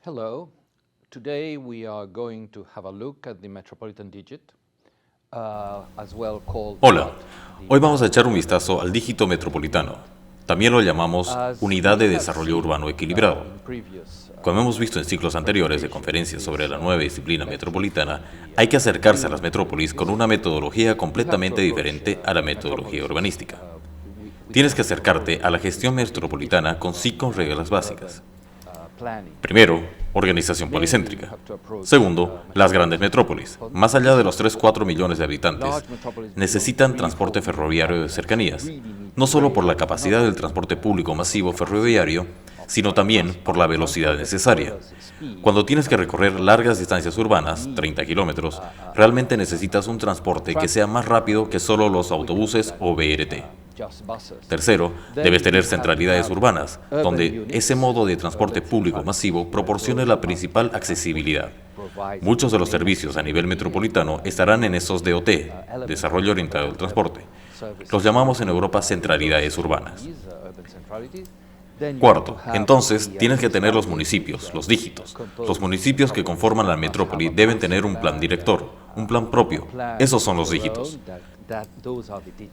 Hello. Today we are going to have a look at the Metropolitan Digit, as well called Hola, hoy vamos a echar un vistazo al dígito metropolitano. También lo llamamos Unidad de Desarrollo Urbano Equilibrado. Como hemos visto en ciclos anteriores de conferencias sobre la nueva disciplina metropolitana, hay que acercarse a las metrópolis con una metodología completamente diferente a la metodología urbanística. Tienes que acercarte a la gestión metropolitana con 5 reglas básicas. Primero, organización policéntrica. Segundo, las grandes metrópolis, más allá de los 3-4 millones de habitantes, necesitan transporte ferroviario de cercanías, no solo por la capacidad del transporte público masivo ferroviario, sino también por la velocidad necesaria. Cuando tienes que recorrer largas distancias urbanas, 30 kilómetros, realmente necesitas un transporte que sea más rápido que solo los autobuses o BRT. Tercero, debes tener centralidades urbanas, donde ese modo de transporte público masivo proporcione la principal accesibilidad. Muchos de los servicios a nivel metropolitano estarán en esos DOT, Desarrollo Orientado al Transporte. Los llamamos en Europa centralidades urbanas. Cuarto, entonces tienes que tener los municipios, los dígitos. Los municipios que conforman la metrópoli deben tener un plan director, un plan propio. Esos son los dígitos.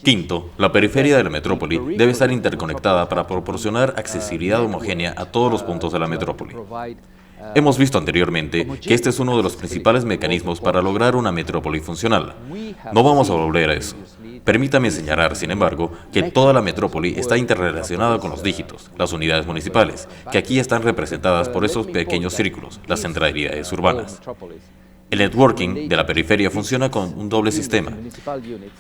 Quinto, la periferia de la metrópoli debe estar interconectada para proporcionar accesibilidad homogénea a todos los puntos de la metrópoli. Hemos visto anteriormente que este es uno de los principales mecanismos para lograr una metrópoli funcional. No vamos a volver a eso. Permítame señalar, sin embargo, que toda la metrópoli está interrelacionada con los dígitos, las unidades municipales, que aquí están representadas por esos pequeños círculos, las centralidades urbanas. El networking de la periferia funciona con un doble sistema.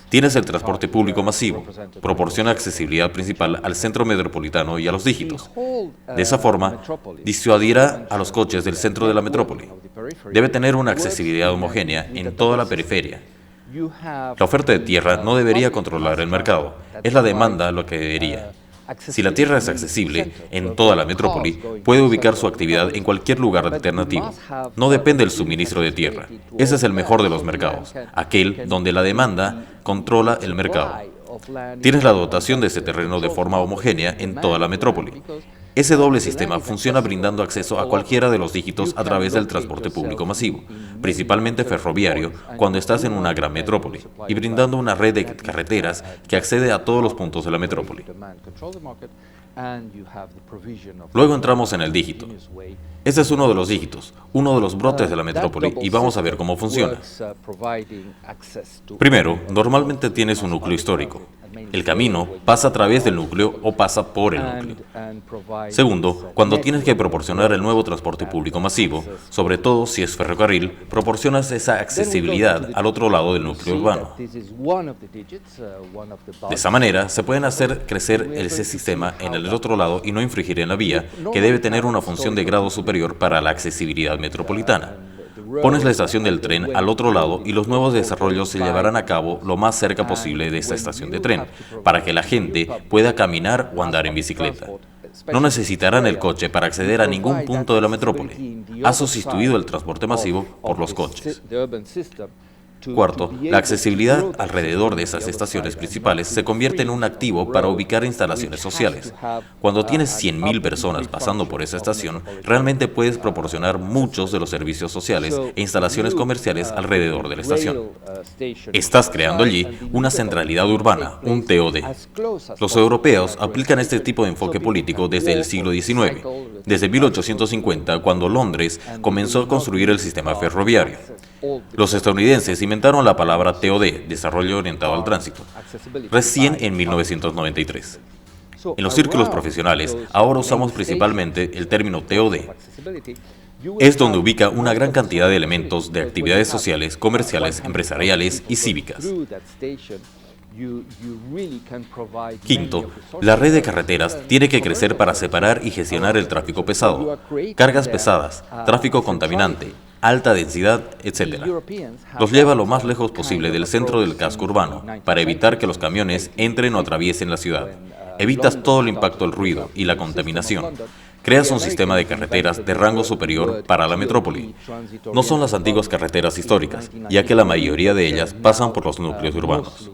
Tienes el transporte público masivo, proporciona accesibilidad principal al centro metropolitano y a los dígitos. De esa forma, disuadirá a los coches del centro de la metrópoli. Debe tener una accesibilidad homogénea en toda la periferia. La oferta de tierra no debería controlar el mercado, es la demanda lo que debería. Si la tierra es accesible en toda la metrópoli, puede ubicar su actividad en cualquier lugar alternativo. No depende del suministro de tierra. Ese es el mejor de los mercados, aquel donde la demanda controla el mercado. Tienes la dotación de ese terreno de forma homogénea en toda la metrópoli. Ese doble sistema funciona brindando acceso a cualquiera de los dígitos a través del transporte público masivo, principalmente ferroviario, cuando estás en una gran metrópoli, y brindando una red de carreteras que accede a todos los puntos de la metrópoli. Luego entramos en el dígito. Este es uno de los dígitos, uno de los brotes de la metrópoli, y vamos a ver cómo funciona. Primero, normalmente tienes un núcleo histórico. El camino pasa a través del núcleo o pasa por el núcleo. Segundo, cuando tienes que proporcionar el nuevo transporte público masivo, sobre todo si es ferrocarril, proporcionas esa accesibilidad al otro lado del núcleo urbano. De esa manera, se pueden hacer crecer ese sistema en el otro lado y no infringir en la vía, que debe tener una función de grado superior para la accesibilidad metropolitana. Pones la estación del tren al otro lado y los nuevos desarrollos se llevarán a cabo lo más cerca posible de esta estación de tren, para que la gente pueda caminar o andar en bicicleta. No necesitarán el coche para acceder a ningún punto de la metrópoli. Ha sustituido el transporte masivo por los coches. Cuarto, la accesibilidad alrededor de esas estaciones principales se convierte en un activo para ubicar instalaciones sociales. Cuando tienes 100.000 personas pasando por esa estación, realmente puedes proporcionar muchos de los servicios sociales e instalaciones comerciales alrededor de la estación. Estás creando allí una centralidad urbana, un TOD. Los europeos aplican este tipo de enfoque político desde el siglo XIX, desde 1850, cuando Londres comenzó a construir el sistema ferroviario. Los estadounidenses inventaron la palabra TOD, Desarrollo Orientado al Tránsito, recién en 1993. En los círculos profesionales, ahora usamos principalmente el término TOD. Es donde ubica una gran cantidad de elementos de actividades sociales, comerciales, empresariales y cívicas. Quinto, la red de carreteras tiene que crecer para separar y gestionar el tráfico pesado, cargas pesadas, tráfico contaminante, alta densidad, etc. Los lleva lo más lejos posible del centro del casco urbano, para evitar que los camiones entren o atraviesen la ciudad. Evitas todo el impacto del ruido y la contaminación. Creas un sistema de carreteras de rango superior para la metrópoli. No son las antiguas carreteras históricas, ya que la mayoría de ellas pasan por los núcleos urbanos.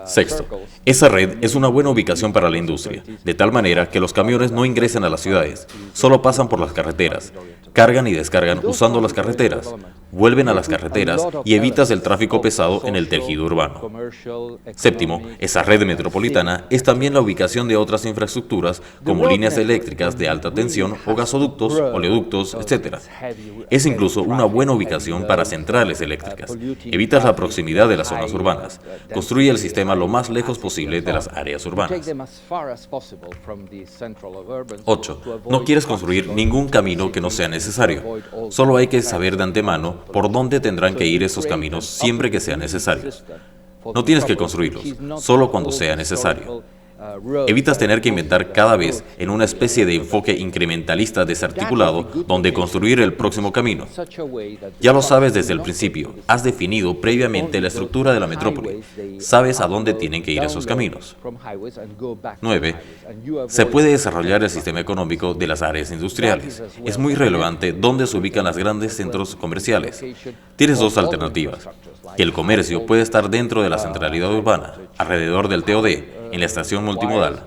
Sexto, esa red es una buena ubicación para la industria, de tal manera que los camiones no ingresan a las ciudades, solo pasan por las carreteras, cargan y descargan usando las carreteras, vuelven a las carreteras y evitas el tráfico pesado en el tejido urbano. Séptimo, esa red metropolitana es también la ubicación de otras infraestructuras como líneas eléctricas de alta tensión o gasoductos, oleoductos, etc. Es incluso una buena ubicación para centrales eléctricas. Evitas la proximidad de las zonas urbanas. Construye el sistema lo más lejos posible de las áreas urbanas. 8. No quieres construir ningún camino que no sea necesario. Solo hay que saber de antemano por dónde tendrán que ir esos caminos siempre que sea necesario. No tienes que construirlos, solo cuando sea necesario. Evitas tener que inventar cada vez en una especie de enfoque incrementalista desarticulado donde construir el próximo camino. Ya lo sabes desde el principio, has definido previamente la estructura de la metrópoli, sabes a dónde tienen que ir esos caminos. 9. Se puede desarrollar el sistema económico de las áreas industriales. Es muy relevante dónde se ubican los grandes centros comerciales. Tienes dos alternativas. Que el comercio puede estar dentro de la centralidad urbana, alrededor del TOD, en la estación multimodal.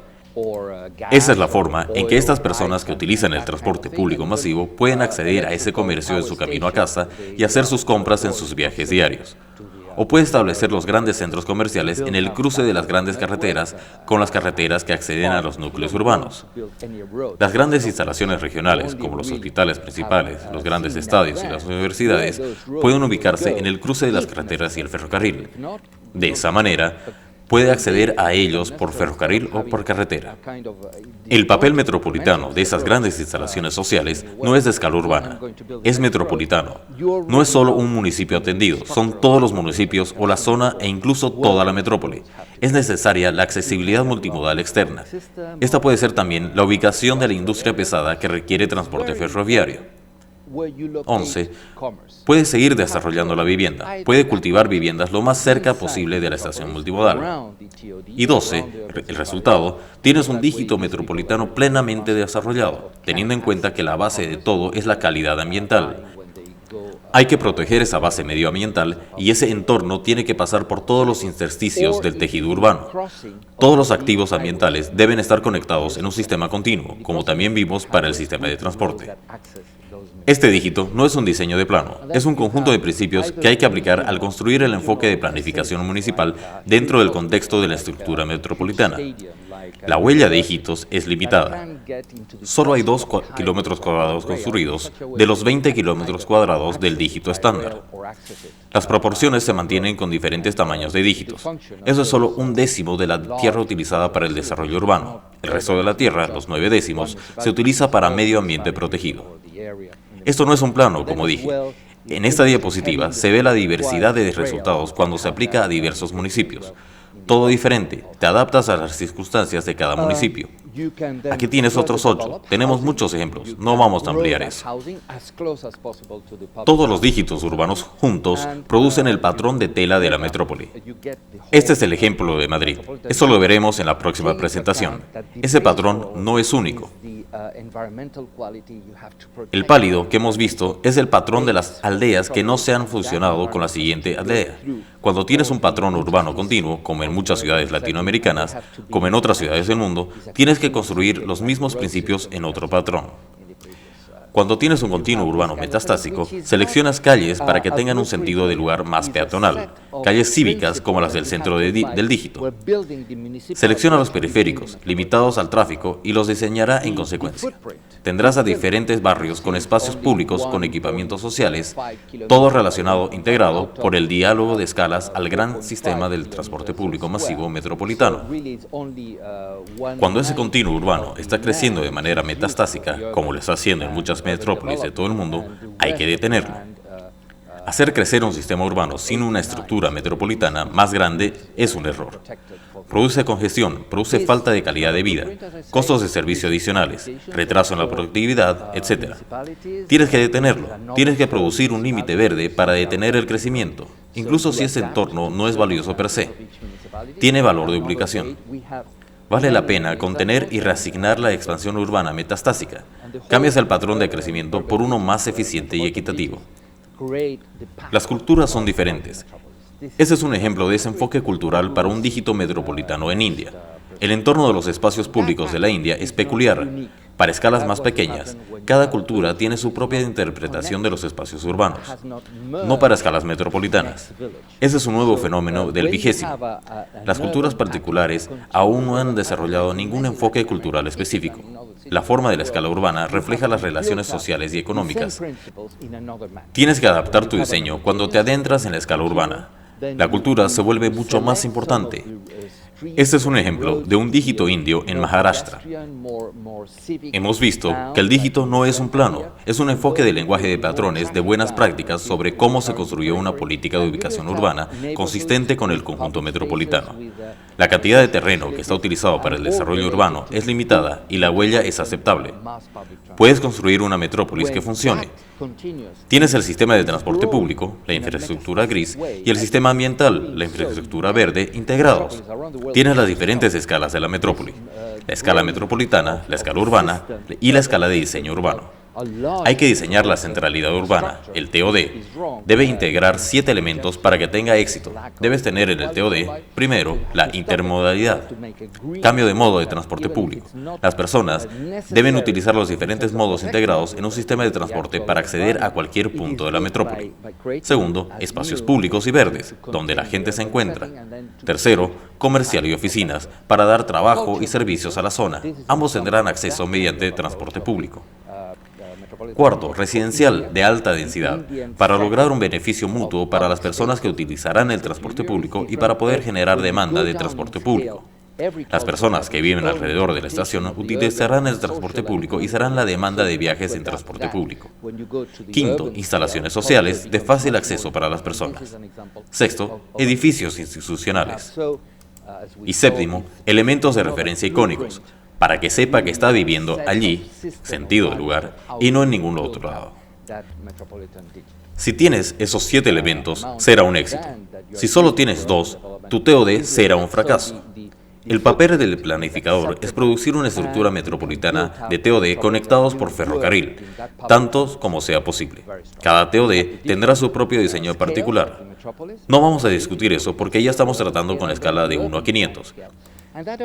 Esa es la forma en que estas personas que utilizan el transporte público masivo pueden acceder a ese comercio en su camino a casa y hacer sus compras en sus viajes diarios. O puede establecer los grandes centros comerciales en el cruce de las grandes carreteras con las carreteras que acceden a los núcleos urbanos. Las grandes instalaciones regionales, como los hospitales principales, los grandes estadios y las universidades, pueden ubicarse en el cruce de las carreteras y el ferrocarril. De esa manera, puede acceder a ellos por ferrocarril o por carretera. El papel metropolitano de esas grandes instalaciones sociales no es de escala urbana, es metropolitano. No es solo un municipio atendido, son todos los municipios o la zona e incluso toda la metrópoli. Es necesaria la accesibilidad multimodal externa. Esta puede ser también la ubicación de la industria pesada que requiere transporte ferroviario. 11. Puede seguir desarrollando la vivienda. Puede cultivar viviendas lo más cerca posible de la estación multimodal. Y 12. El resultado, tienes un dígito metropolitano plenamente desarrollado, teniendo en cuenta que la base de todo es la calidad ambiental. Hay que proteger esa base medioambiental y ese entorno tiene que pasar por todos los intersticios del tejido urbano. Todos los activos ambientales deben estar conectados en un sistema continuo, como también vimos para el sistema de transporte. Este dígito no es un diseño de plano, es un conjunto de principios que hay que aplicar al construir el enfoque de planificación municipal dentro del contexto de la estructura metropolitana. La huella de dígitos es limitada. Solo hay 2 kilómetros cuadrados construidos de los 20 kilómetros cuadrados del dígito estándar. Las proporciones se mantienen con diferentes tamaños de dígitos. Eso es solo 1/10 de la tierra utilizada para el desarrollo urbano. El resto de la tierra, los 9/10, se utiliza para medio ambiente protegido. Esto no es un plano, como dije. En esta diapositiva se ve la diversidad de resultados cuando se aplica a diversos municipios. Todo diferente, te adaptas a las circunstancias de cada municipio. Aquí tienes otros 8, tenemos muchos ejemplos, no vamos a ampliar eso. Todos los dígitos urbanos juntos producen el patrón de tela de la metrópoli. Este es el ejemplo de Madrid, eso lo veremos en la próxima presentación. Ese patrón no es único. El pálido que hemos visto es el patrón de las aldeas que no se han fusionado con la siguiente aldea. Cuando tienes un patrón urbano continuo, como en muchas ciudades latinoamericanas, como en otras ciudades del mundo, tienes que construir los mismos principios en otro patrón. Cuando tienes un continuo urbano metastásico, seleccionas calles para que tengan un sentido de lugar más peatonal, calles cívicas como las del centro del dígito. Selecciona los periféricos, limitados al tráfico, y los diseñará en consecuencia. Tendrás a diferentes barrios con espacios públicos con equipamientos sociales, todo relacionado, integrado por el diálogo de escalas al gran sistema del transporte público masivo metropolitano. Cuando ese continuo urbano está creciendo de manera metastásica, como lo está haciendo en muchas metrópolis de todo el mundo, hay que detenerlo. Hacer crecer un sistema urbano sin una estructura metropolitana más grande es un error. Produce congestión, produce falta de calidad de vida, costos de servicio adicionales, retraso en la productividad, etc. Tienes que detenerlo, tienes que producir un límite verde para detener el crecimiento, incluso si ese entorno no es valioso per se. Tiene valor de duplicación. Vale la pena contener y reasignar la expansión urbana metastásica. Cambias el patrón de crecimiento por uno más eficiente y equitativo. Las culturas son diferentes. Ese es un ejemplo de ese enfoque cultural para un dígito metropolitano en India. El entorno de los espacios públicos de la India es peculiar. Para escalas más pequeñas, cada cultura tiene su propia interpretación de los espacios urbanos, no para escalas metropolitanas. Ese es un nuevo fenómeno del 20º. Las culturas particulares aún no han desarrollado ningún enfoque cultural específico. La forma de la escala urbana refleja las relaciones sociales y económicas. Tienes que adaptar tu diseño cuando te adentras en la escala urbana. La cultura se vuelve mucho más importante. Este es un ejemplo de un dígito indio en Maharashtra. Hemos visto que el dígito no es un plano, es un enfoque de lenguaje de patrones de buenas prácticas sobre cómo se construyó una política de ubicación urbana consistente con el conjunto metropolitano. La cantidad de terreno que está utilizado para el desarrollo urbano es limitada y la huella es aceptable. Puedes construir una metrópolis que funcione. Tienes el sistema de transporte público, la infraestructura gris, y el sistema ambiental, la infraestructura verde, integrados. Tienes las diferentes escalas de la metrópoli: la escala metropolitana, la escala urbana y la escala de diseño urbano. Hay que diseñar la centralidad urbana, el TOD. Debe integrar 7 elementos para que tenga éxito. Debes tener en el TOD, primero, la intermodalidad, cambio de modo de transporte público. Las personas deben utilizar los diferentes modos integrados en un sistema de transporte para acceder a cualquier punto de la metrópoli. Segundo, espacios públicos y verdes, donde la gente se encuentra. Tercero, comercial y oficinas, para dar trabajo y servicios a la zona. Ambos tendrán acceso mediante transporte público. Cuarto, residencial de alta densidad, para lograr un beneficio mutuo para las personas que utilizarán el transporte público y para poder generar demanda de transporte público. Las personas que viven alrededor de la estación utilizarán el transporte público y serán la demanda de viajes en transporte público. Quinto, instalaciones sociales de fácil acceso para las personas. Sexto, edificios institucionales. Y séptimo, elementos de referencia icónicos, para que sepa que está viviendo allí, sentido del lugar, y no en ningún otro lado. Si tienes esos 7 elementos, será un éxito. Si solo tienes 2, tu TOD será un fracaso. El papel del planificador es producir una estructura metropolitana de TOD conectados por ferrocarril, tantos como sea posible. Cada TOD tendrá su propio diseño particular. No vamos a discutir eso porque ya estamos tratando con la escala de 1 a 500.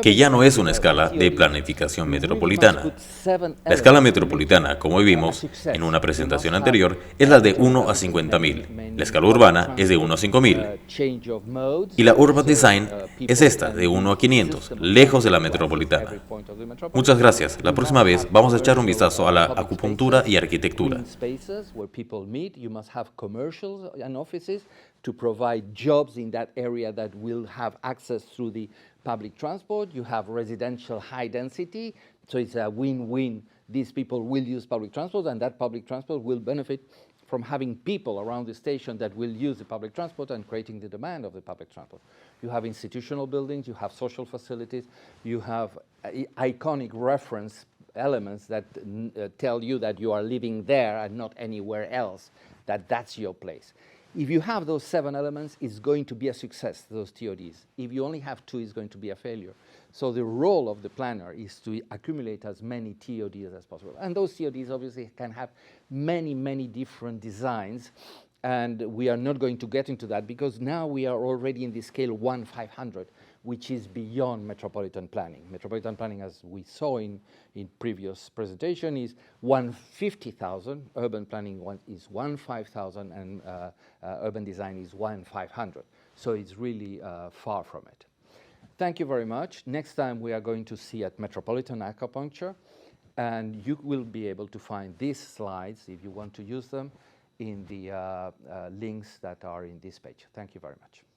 Que ya no es una escala de planificación metropolitana. La escala metropolitana, como vimos en una presentación anterior, es la de 1 a 50.000. La escala urbana es de 1 a 5.000. Y la Urban Design es esta, de 1 a 500, lejos de la metropolitana. Muchas gracias. La próxima vez vamos a echar un vistazo a la acupuntura y arquitectura. To provide jobs in that area that will have access through the public transport. You have residential high density, so it's a win-win. These people will use public transport, and that public transport will benefit from having people around the station that will use the public transport and creating the demand of the public transport. You have institutional buildings, you have social facilities, you have iconic reference elements that tell you that you are living there and not anywhere else, that that's your place. If you have those 7 elements, it's going to be a success, those TODs. If you only have 2, it's going to be a failure. So the role of the planner is to accumulate as many TODs as possible. And those TODs obviously can have many, many different designs. And we are not going to get into that because now we are already in the scale 1/500, which is beyond metropolitan planning. Metropolitan planning, as we saw in previous presentation, is 150,000. Urban planning is 1/5,000, and urban design is 1/500. So it's really far from it. Thank you very much. Next time we are going to see at Metropolitan Acupuncture, and you will be able to find these slides, if you want to use them, in the links that are in this page. Thank you very much.